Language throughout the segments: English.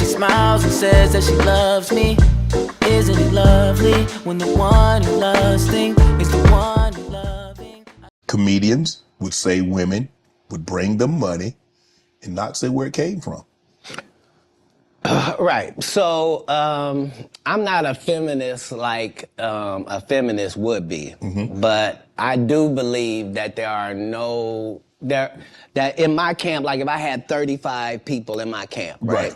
Smiles and says that she loves me. Isn't it lovely when the one you're lusting is the one you're loving? Comedians would say women would bring them money and not say where it came from. Right. So I'm not a feminist like a feminist would be, but I do believe that that in my camp, like if I had 35 people in my camp, right?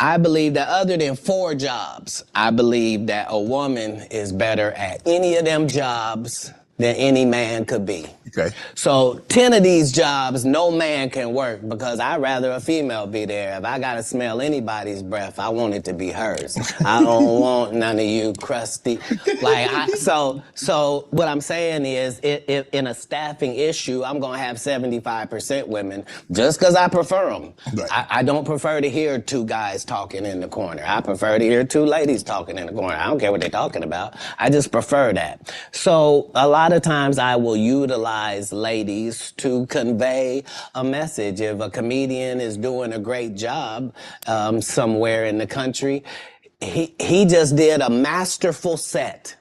I believe that other than 4 jobs, I believe that a woman is better at any of them jobs than any man could be. Okay. So 10 of these jobs, no man can work because I'd rather a female be there. If I gotta smell anybody's breath, I want it to be hers. I don't want none of you crusty. So what I'm saying is, if in a staffing issue, I'm gonna have 75% women just because I prefer them. Right. I don't prefer to hear 2 guys talking in the corner. I prefer to hear 2 ladies talking in the corner. I don't care what they're talking about. I just prefer that. So a lot of times I will utilize ladies to convey a message. If a comedian is doing a great job somewhere in the country, he just did a masterful set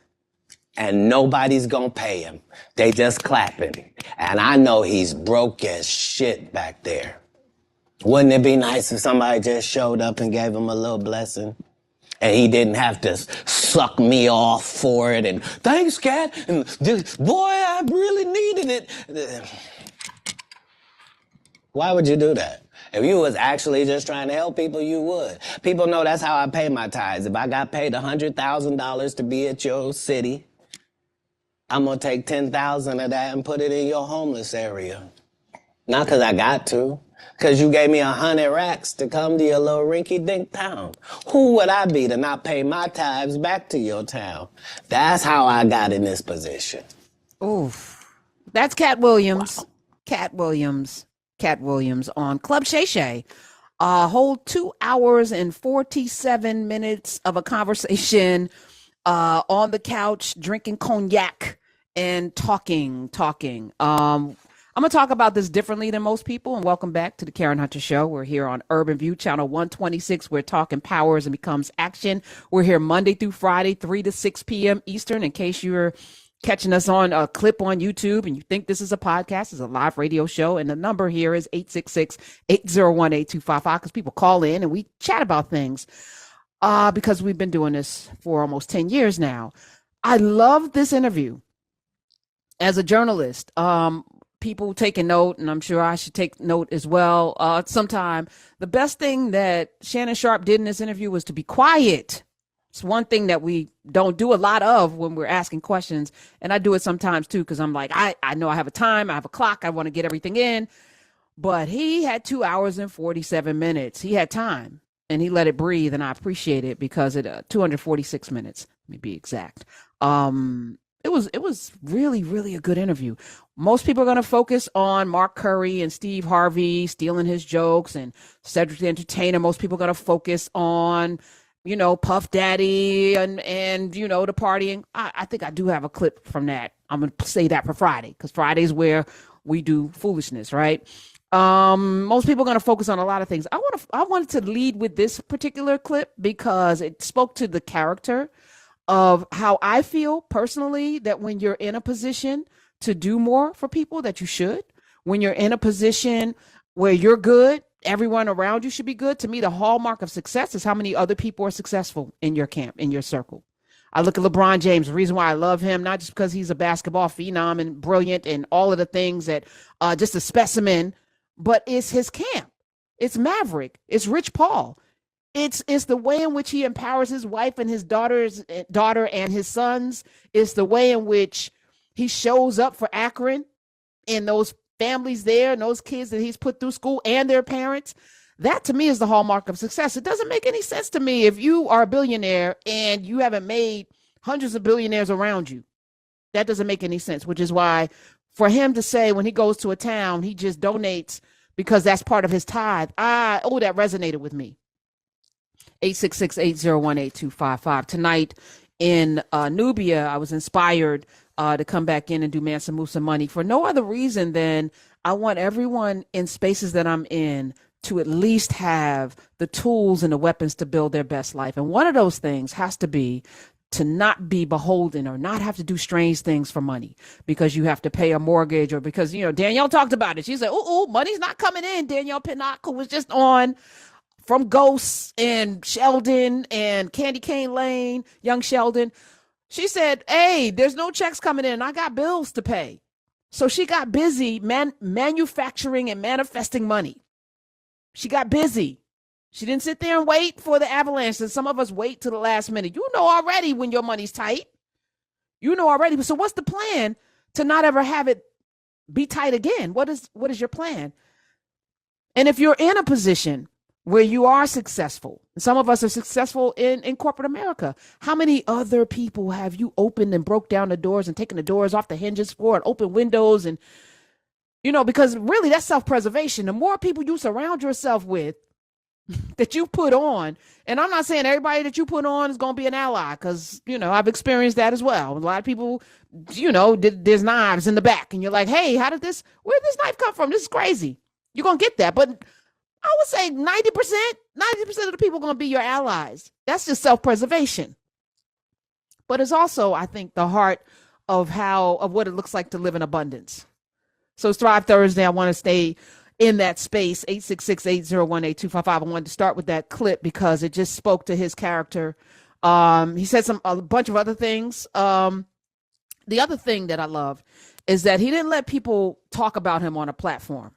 and nobody's gonna pay him. They just clapping. And I know he's broke as shit back there. Wouldn't it be nice if somebody just showed up and gave him a little blessing? And he didn't have to suck me off for it and thanks, Katt, and boy, I really needed it. Why would you do that? If you was actually just trying to help people, you would. People know that's how I pay my tithes. If I got paid $100,000 to be at your city, I'm gonna take 10,000 of that and put it in your homeless area. Not because I got to. Because you gave me 100 racks to come to your little rinky-dink town. Who would I be to not pay my tithes back to your town? That's how I got in this position. Oof. That's Katt Williams. Wow. Katt Williams on Club Shay Shay. A whole 2 hours and 47 minutes of a conversation on the couch, drinking cognac and talking. I'm going to talk about this differently than most people, and welcome back to the Karen Hunter Show. We're here on Urban View, channel 126. We're talking powers and becomes action. We're here Monday through Friday, 3 to 6 p.m. Eastern. In case you're catching us on a clip on YouTube and you think this is a podcast, it's a live radio show, and the number here is 866-801-8255 because people call in and we chat about things because we've been doing this for almost 10 years now. I love this interview. As a journalist, people taking note, and I'm sure I should take note as well. Sometime the best thing that Shannon Sharpe did in this interview was to be quiet. It's one thing that we don't do a lot of when we're asking questions. And I do it sometimes too, because I'm like, I know I have a time, I have a clock, I want to get everything in. But he had 2 hours and 47 minutes. He had time and he let it breathe. And I appreciate it because it 246 minutes, let me be exact. It was really, really a good interview. Most people are going to focus on Mark Curry and Steve Harvey stealing his jokes and Cedric the Entertainer. Most people are going to focus on, Puff Daddy and the partying. I think I do have a clip from that. I'm going to say that for Friday because Friday's where we do foolishness, right? Most people are going to focus on a lot of things. I wanted to lead with this particular clip because it spoke to the character of how I feel personally that when you're in a position to do more for people that you should, when you're in a position where you're good, everyone around you should be good. To me, the hallmark of success is how many other people are successful in your camp, in your circle. I look at LeBron James. The reason why I love him, not just because he's a basketball phenom and brilliant and all of the things that just a specimen, but it's his camp. It's Maverick. It's Rich Paul. It's the way in which he empowers his wife and his daughter and his sons. It's the way in which he shows up for Akron and those families there and those kids that he's put through school and their parents. That to me is the hallmark of success. It doesn't make any sense to me if you are a billionaire and you haven't made hundreds of billionaires around you. That doesn't make any sense, which is why For him to say when he goes to a town, he just donates because that's part of his tithe. That resonated with me. 866-801-8255. Tonight in Nubia, I was inspired to come back in and do Mansa Musa Money for no other reason than I want everyone in spaces that I'm in to at least have the tools and the weapons to build their best life. And one of those things has to be to not be beholden or not have to do strange things for money because you have to pay a mortgage or because, Danielle talked about it. She said, money's not coming in. Danielle Pinnacle was just on from Ghosts and Sheldon and Candy Cane Lane, young Sheldon. She said, hey, there's no checks coming in. I got bills to pay. So she got busy manufacturing and manifesting money. She got busy. She didn't sit there and wait for the avalanche. And some of us wait to the last minute. You know already when your money's tight. You know already. So what's the plan to not ever have it be tight again? What is your plan? And if you're in a position where you are successful, and some of us are successful in corporate America, how many other people have you opened and broke down the doors and taken the doors off the hinges for and open windows? And, because really that's self-preservation. The more people you surround yourself with that you put on, and I'm not saying everybody that you put on is going to be an ally, because, I've experienced that as well. A lot of people, there's knives in the back and you're like, hey, where'd this knife come from? This is crazy. You're going to get that. But I would say 90% of the people are going to be your allies. That's just self-preservation. But it's also, I think, the heart of what it looks like to live in abundance. So it's Thrive Thursday. I want to stay in that space. 866-801-8255. I wanted to start with that clip because it just spoke to his character. He said a bunch of other things. The other thing that I love is that he didn't let people talk about him on a platform.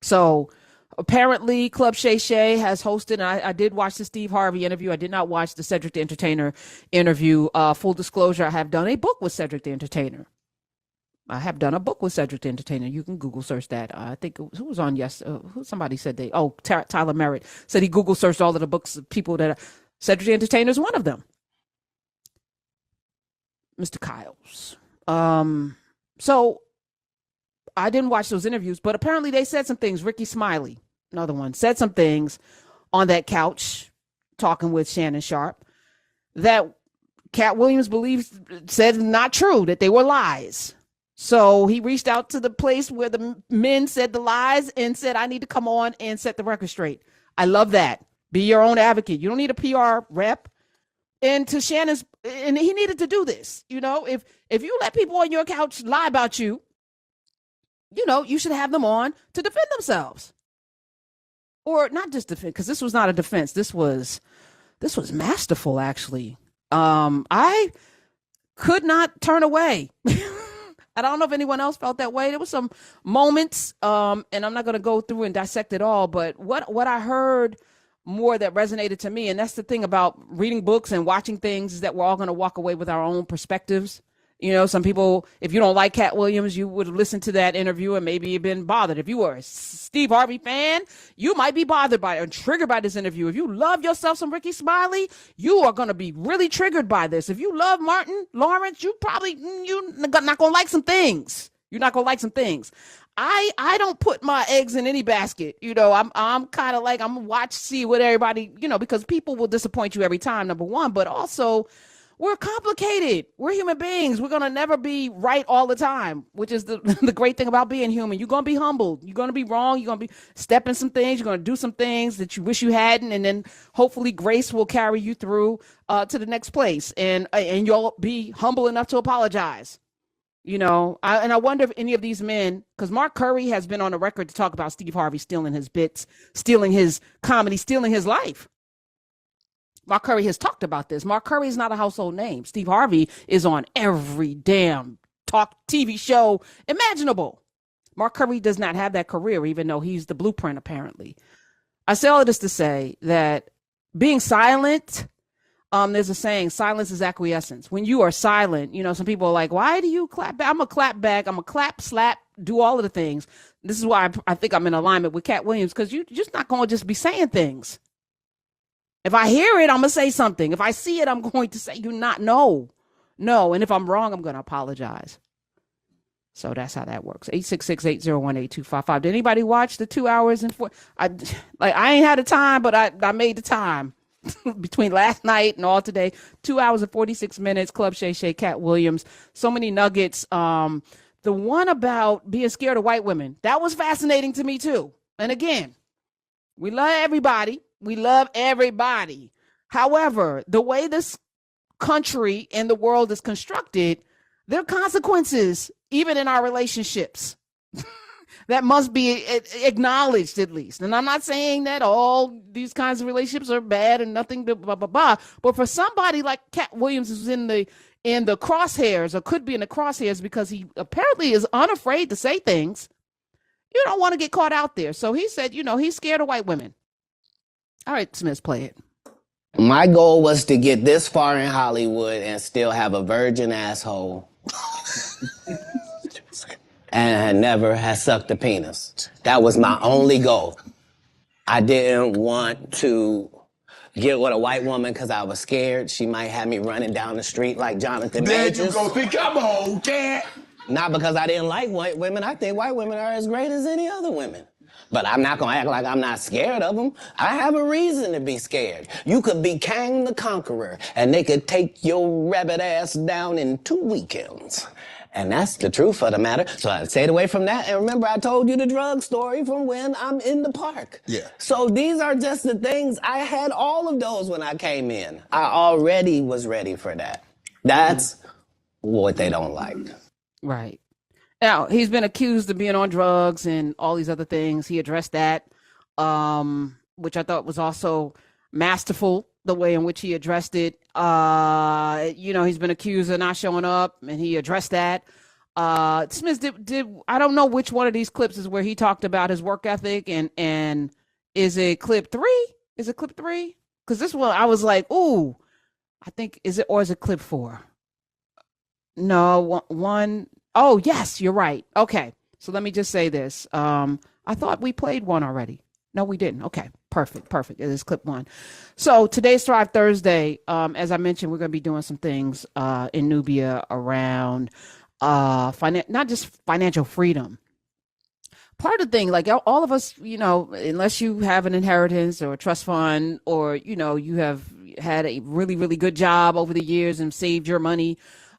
So apparently Club Shay Shay has hosted, and I did watch the Steve Harvey interview. I did not watch the Cedric the Entertainer interview. Full disclosure, I have done a book with Cedric the Entertainer. You can Google search that. I think who was on somebody said Tyler Merritt said he Google searched all of the books of people that Cedric the Entertainer is one of them. Mr. Kyles. So I didn't watch those interviews, but apparently they said some things. Ricky Smiley, another one, said some things on that couch talking with Shannon Sharpe that Katt Williams said not true, that they were lies. So he reached out to the place where the men said the lies and said, I need to come on and set the record straight. I love that. Be your own advocate. You don't need a PR rep. And to Shannon's, and he needed to do this. If you let people on your couch lie about you, you should have them on to defend themselves. Or not just defend, because this was not a defense. This was masterful, actually. I could not turn away. I don't know if anyone else felt that way. There were some moments, and I'm not going to go through and dissect it all, but what I heard more that resonated to me, and that's the thing about reading books and watching things, is that we're all going to walk away with our own perspectives. Some people, if you don't like Katt Williams, you would listen to that interview and maybe you've been bothered. If you were a Steve Harvey fan, you might be bothered by it and triggered by this interview. If you love yourself some Ricky Smiley, you are going to be really triggered by this. If you love Martin Lawrence, you're not going to like some things. You're not going to like some things. I don't put my eggs in any basket. I'm kind of like, I'm going to see what everybody, because people will disappoint you every time, number one, but also we're complicated. We're human beings. We're going to never be right all the time, which is the great thing about being human. You're going to be humbled. You're going to be wrong. You're going to be stepping some things. You're going to do some things that you wish you hadn't. And then hopefully grace will carry you through to the next place. And you'll be humble enough to apologize. I wonder if any of these men, because Mark Curry has been on the record to talk about Steve Harvey stealing his bits, stealing his comedy, stealing his life. Mark Curry has talked about this. Mark Curry is not a household name. Steve Harvey is on every damn talk TV show imaginable. Mark Curry does not have that career, even though he's the blueprint, apparently. I say all of this to say that being silent, there's a saying, silence is acquiescence. When you are silent, some people are like, why do you clap back? I'm a clap back. I'm a clap, slap, do all of the things. This is why I think I'm in alignment with Katt Williams, because you're just not going to just be saying things. If I hear it, I'm going to say something. If I see it, I'm going to say, no. And if I'm wrong, I'm going to apologize. So that's how that works. 866-801-8255. Did anybody watch the 2 hours and four? I ain't had the time, but I made the time between last night and all today. 2 hours and 46 minutes. Club Shay Shay, Katt Williams. So many nuggets. The one about being scared of white women, that was fascinating to me too. And again, we love everybody. We love everybody. However, the way this country and the world is constructed, there are consequences, even in our relationships, that must be acknowledged at least. And I'm not saying that all these kinds of relationships are bad and nothing, blah, blah, blah, blah. But for somebody like Katt Williams, who's in the crosshairs, or could be in the crosshairs because he apparently is unafraid to say things, you don't want to get caught out there. So he said, he's scared of white women. All right, Smith, play it. My goal was to get this far in Hollywood and still have a virgin asshole. And never had sucked a penis. That was my only goal. I didn't want to get with a white woman because I was scared she might have me running down the street like Jonathan Majors. There you go. Think I'm old, Katt. Not because I didn't like white women. I think white women are as great as any other women. But I'm not going to act like I'm not scared of them. I have a reason to be scared. You could be Kang the Conqueror, and they could take your rabbit ass down in 2 weekends. And that's the truth of the matter. So I stayed away from that. And remember, I told you the drug story from when I'm in the park. Yeah. So these are just the things. I had all of those when I came in. I already was ready for that. That's what they don't like. Right. Now, he's been accused of being on drugs and all these other things. He addressed that, which I thought was also masterful, the way in which he addressed it. He's been accused of not showing up, and he addressed that. Smith, did I don't know which one of these clips is where he talked about his work ethic, and is it clip 3? Is it clip 3? Because this one, I was like, ooh, I think, is it clip 4? No, one. Oh, yes, you're right. Okay. So let me just say this. I thought we played one already. No, we didn't. Okay. Perfect. It is clip 1. So today's Thrive Thursday. As I mentioned, we're going to be doing some things in Nubia around not just financial freedom. Part of the thing, like all of us, unless you have an inheritance or a trust fund, or, you have had a really, really good job over the years and saved your money,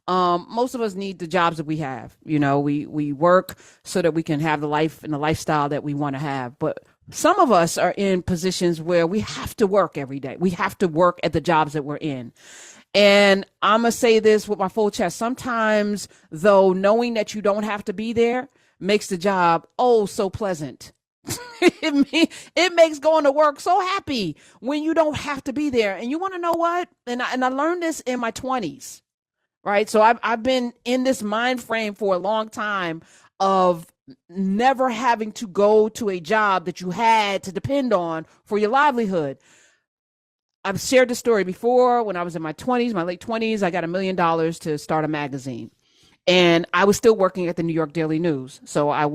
most of us need the jobs that we have. We work so that we can have the life and the lifestyle that we want to have. But some of us are in positions where we have to work every day. We have to work at the jobs that we're in. And I'm going to say this with my full chest. Sometimes, though, knowing that you don't have to be there makes the job so pleasant. It makes going to work so happy when you don't have to be there. And you want to know what? And I learned this in my 20s. Right. So I've been in this mind frame for a long time of never having to go to a job that you had to depend on for your livelihood. I've shared this story before. When I was in my late 20s, I got $1 million to start a magazine. And I was still working at the New York Daily News. So I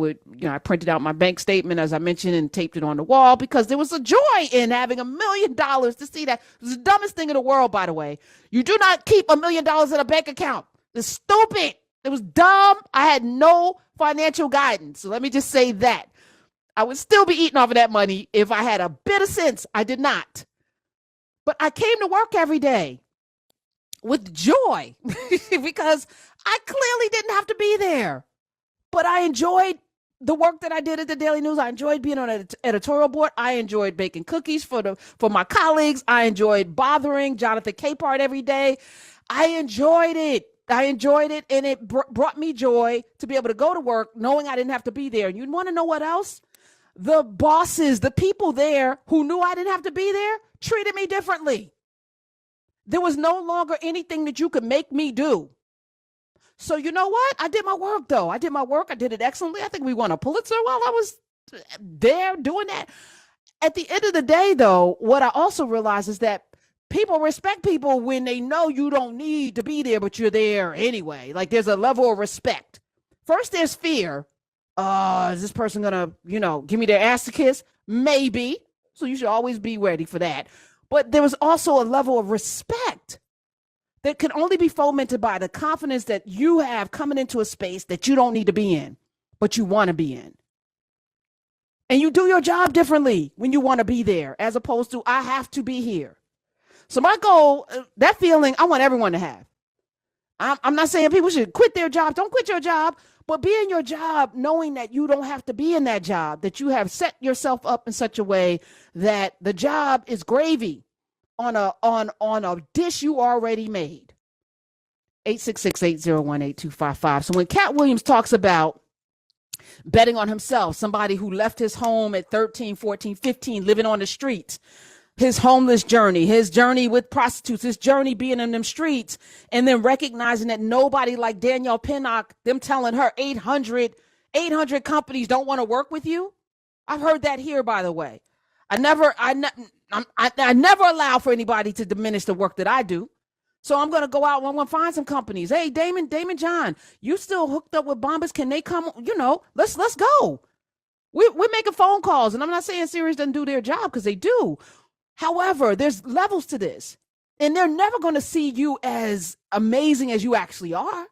printed out my bank statement, as I mentioned, and taped it on the wall because there was a joy in having $1 million to see that. It was the dumbest thing in the world, by the way. You do not keep $1 million in a bank account. It's stupid. It was dumb. I had no financial guidance. So let me just say that. I would still be eating off of that money if I had a bit of sense. I did not. But I came to work every day with joy because I clearly didn't have to be there. But I enjoyed the work that I did at the Daily News. I enjoyed being on an editorial board. I enjoyed baking cookies for my colleagues. I enjoyed bothering Jonathan Capehart every day. I enjoyed it. And it brought me joy to be able to go to work knowing I didn't have to be there. And you want to know what else? The bosses, the people there who knew I didn't have to be there, treated me differently. There was no longer anything that you could make me do. So you know what? I did my work, though. I did it excellently. I think we won a Pulitzer while I was there doing that. At the end of the day, though, what I also realized is that people respect people when they know you don't need to be there, but you're there anyway. Like there's a level of respect. First, there's fear. Is this person going to, give me their ass to kiss? Maybe. So you should always be ready for that. But there was also a level of respect that can only be fomented by the confidence that you have coming into a space that you don't need to be in, but you want to be in. And you do your job differently when you want to be there, as opposed to, I have to be here. So my goal, that feeling, I want everyone to have. I'm not saying people should quit their jobs. Don't quit your job, but be in your job knowing that you don't have to be in that job, that you have set yourself up in such a way that the job is gravy on a dish you already made. 866-801-8255. So when Katt Williams talks about betting on himself, somebody who left his home at 13, 14, 15, living on the streets, his homeless journey, his journey with prostitutes, his journey being in them streets, and then recognizing that nobody like Danielle Pinnock, them telling her 800 companies don't want to work with you. I've heard that here, by the way. I never allow for anybody to diminish the work that I do. So I'm going to go out and I'm going to find some companies. Hey, Damon John, you still hooked up with Bombas? Can they come? Let's go. We're making phone calls, and I'm not saying Sirius doesn't do their job, because they do. However, there's levels to this, and they're never going to see you as amazing as you actually are.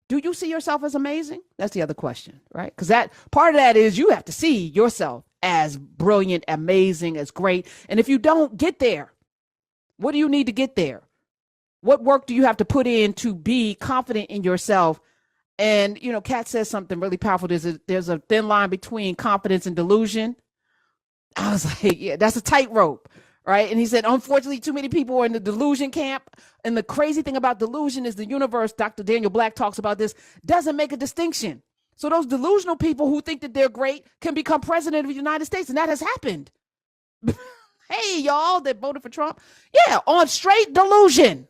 Do you see yourself as amazing? That's the other question, right? Because that part of that is you have to see yourself as brilliant, amazing, as great. And if you don't get there, what do you need to get there? What work do you have to put in to be confident in yourself? And, Katt says something really powerful. There's a thin line between confidence and delusion. I was like, yeah, that's a tightrope, right? And he said, unfortunately, too many people are in the delusion camp. And the crazy thing about delusion is the universe, Dr. Daniel Black talks about this, doesn't make a distinction. So those delusional people who think that they're great can become president of the United States. And that has happened. Hey, y'all that voted for Trump. Yeah, on straight delusion.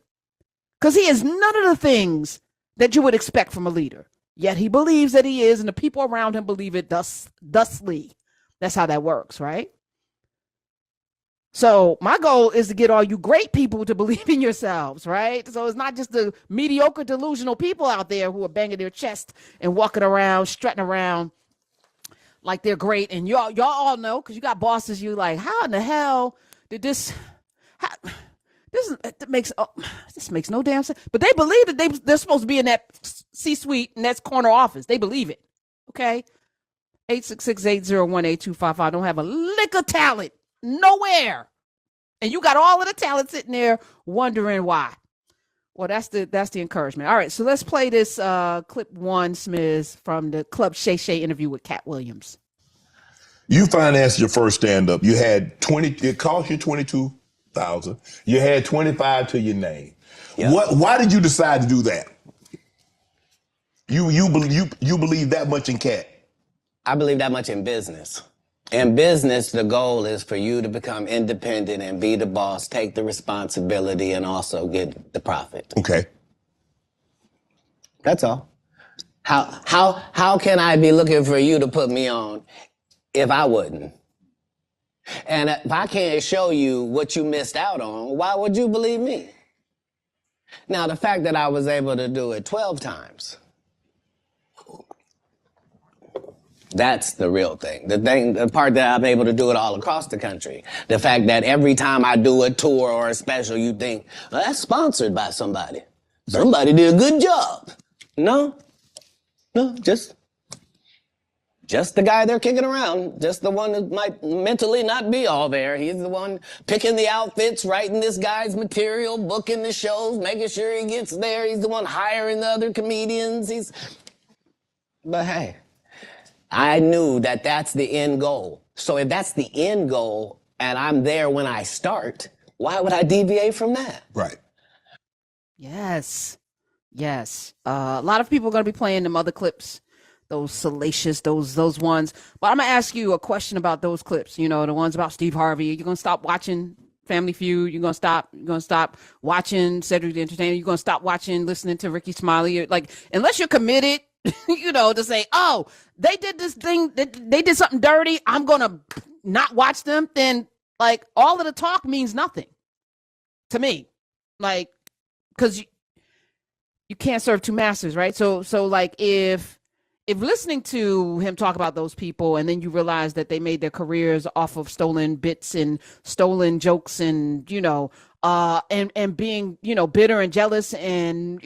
Because he is none of the things that you would expect from a leader. Yet he believes that he is, and the people around him believe it thusly. That's how that works, right? So my goal is to get all you great people to believe in yourselves, right? So it's not just the mediocre, delusional people out there who are banging their chest and walking around, strutting around like they're great. And y'all all know, because you got bosses, you like, how in the hell did this makes no damn sense. But they believe that they're supposed to be in that C-suite in that corner office. They believe it. Okay. 866-801-8255. Don't have a lick of talent nowhere. And you got all of the talent sitting there wondering why. Well, that's the encouragement. All right, so let's play this clip one, Smiz, from the Club Shay Shay interview with Katt Williams. You financed your first stand-up. You had it cost you $22,000. You had 25 to your name. Yep. Why did you decide to do that? You believe that much in Katt? I believe that much in business. In business, the goal is for you to become independent and be the boss, take the responsibility, and also get the profit. Okay. That's all. How can I be looking for you to put me on if I wouldn't? And if I can't show you what you missed out on, why would you believe me? Now, the fact that I was able to do it 12 times, that's the real thing. The part that I'm able to do it all across the country. The fact that every time I do a tour or a special, you think, well, that's sponsored by somebody. Somebody did a good job. No, just the guy they're kicking around. Just the one that might mentally not be all there. He's the one picking the outfits, writing this guy's material, booking the shows, making sure he gets there. He's the one hiring the other comedians. But hey, I knew that that's the end goal. So if that's the end goal and I'm there when I start, why would I deviate from that? Right. Yes. A lot of people are going to be playing them other clips, those salacious, those ones. But I'm going to ask you a question about those clips. The ones about Steve Harvey. You're going to stop watching Family Feud. You're going to stop watching Cedric the Entertainer. You're going to stop listening to Ricky Smiley. Like, unless you're committed, to say, oh, they did this thing, they did something dirty, I'm going to not watch them, then like all of the talk means nothing to me. Like, because you can't serve two masters, right? So like if if listening to him talk about those people and then you realize that they made their careers off of stolen bits and stolen jokes and, and being, bitter and jealous and,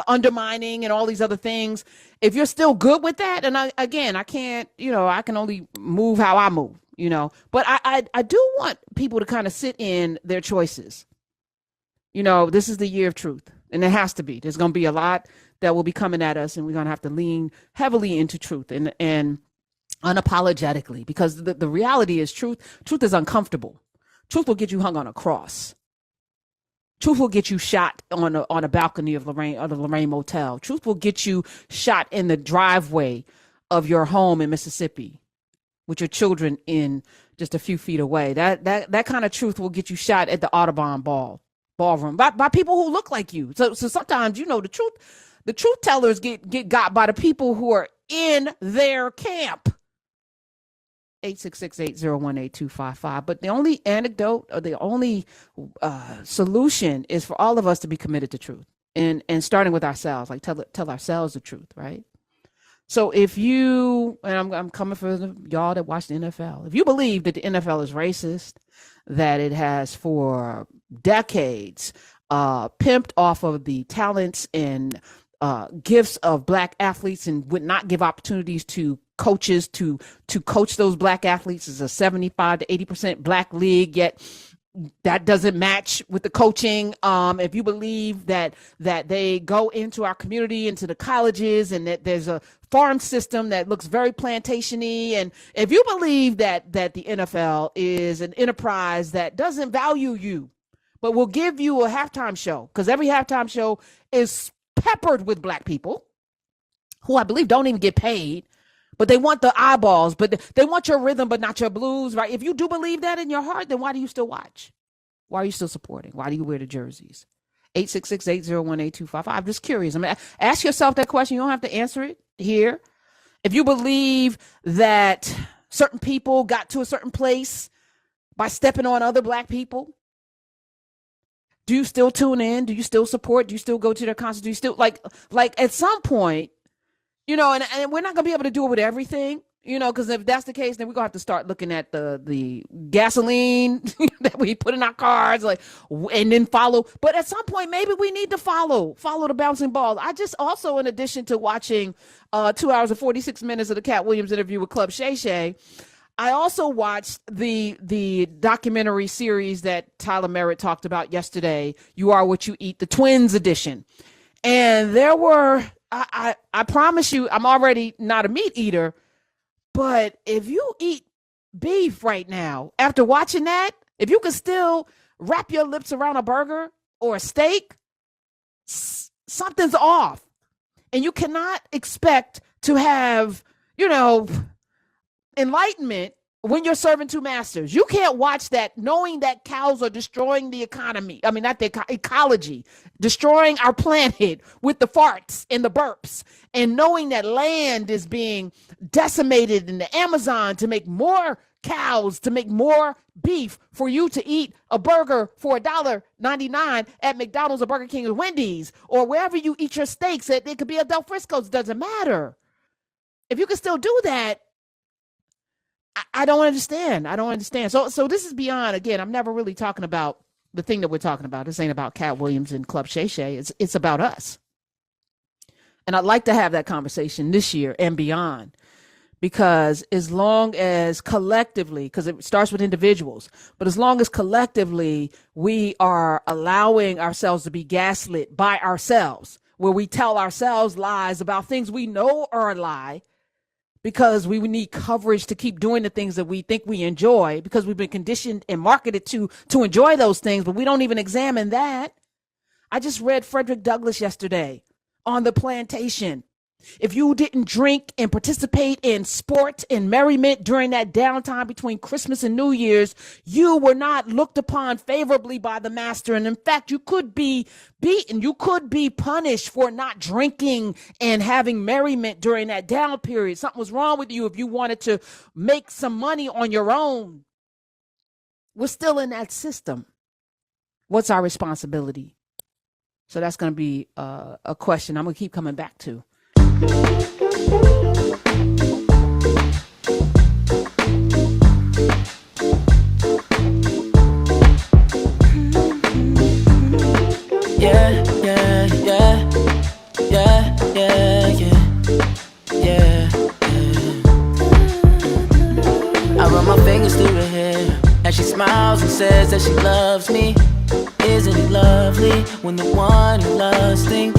undermining and all these other things, if you're still good with that, and I can't, I can only move how I move, but I do want people to kind of sit in their choices. This is the year of truth, and it has to be. There's going to be a lot that will be coming at us, and we're going to have to lean heavily into truth and unapologetically, because the reality is truth is uncomfortable. Truth will get you hung on a cross. Truth will get you shot on a balcony of the Lorraine Motel. Truth will get you shot in the driveway of your home in Mississippi with your children in just a few feet away. That kind of truth will get you shot at the Audubon ballroom by people who look like you. So sometimes, the truth tellers get got by the people who are in their camp. 866-801-8255. But the only anecdote or the only solution is for all of us to be committed to truth and starting with ourselves, like tell ourselves the truth, right? So if you, and I'm coming for y'all that watch the NFL, if you believe that the NFL is racist, that it has for decades pimped off of the talents and gifts of black athletes and would not give opportunities to coaches to coach those black athletes, is a 75 to 80% black league, yet that doesn't match with the coaching. If you believe that they go into our community, into the colleges, and that there's a farm system that looks very plantation-y, and if you believe that the NFL is an enterprise that doesn't value you, but will give you a halftime show, because every halftime show is peppered with black people who I believe don't even get paid, but they want the eyeballs, but they want your rhythm, but not your blues, right? If you do believe that in your heart, then why do you still watch? Why are you still supporting? Why do you wear the jerseys? 866-801-8255. I'm just curious. I mean, ask yourself that question. You don't have to answer it here. If you believe that certain people got to a certain place by stepping on other black people, do you still tune in? Do you still support? Do you still go to their concerts? Do you still like at some point, and we're not gonna be able to do it with everything, because if that's the case, then we're gonna have to start looking at the gasoline that we put in our cars, and then follow. But at some point, maybe we need to follow the bouncing balls. I just also, in addition to watching 2 hours and 46 minutes of the Katt Williams interview with Club Shay Shay, I also watched the documentary series that Tyler Merritt talked about yesterday, You Are What You Eat, the Twins edition. And there were, I promise you, I'm already not a meat eater, but if you eat beef right now, after watching that, if you can still wrap your lips around a burger or a steak, something's off. And you cannot expect to have, enlightenment when you're serving two masters. You can't watch that knowing that cows are destroying the economy. I mean, not the ecology, destroying our planet with the farts and the burps, and knowing that land is being decimated in the Amazon to make more cows, to make more beef for you to eat a burger for $1.99 at McDonald's or Burger King or Wendy's or wherever you eat your steaks. It could be a Del Frisco's, doesn't matter. If you can still do that, I don't understand. So this is beyond, again, I'm never really talking about the thing that we're talking about. This ain't about Katt Williams and Club Shay Shay. It's about us. And I'd like to have that conversation this year and beyond, because as long as collectively, because it starts with individuals, but as long as collectively we are allowing ourselves to be gaslit by ourselves, where we tell ourselves lies about things we know are a lie, because we need coverage to keep doing the things that we think we enjoy, because we've been conditioned and marketed to enjoy those things, but we don't even examine that. I just read Frederick Douglass yesterday on the plantation. If you didn't drink and participate in sport and merriment during that downtime between Christmas and New Year's, you were not looked upon favorably by the master. And in fact, you could be beaten. You could be punished for not drinking and having merriment during that down period. Something was wrong with you if you wanted to make some money on your own. We're still in that system. What's our responsibility? So that's going to be a question I'm going to keep coming back to. smiles and says that she loves me. Isn't it lovely when the one you're lusting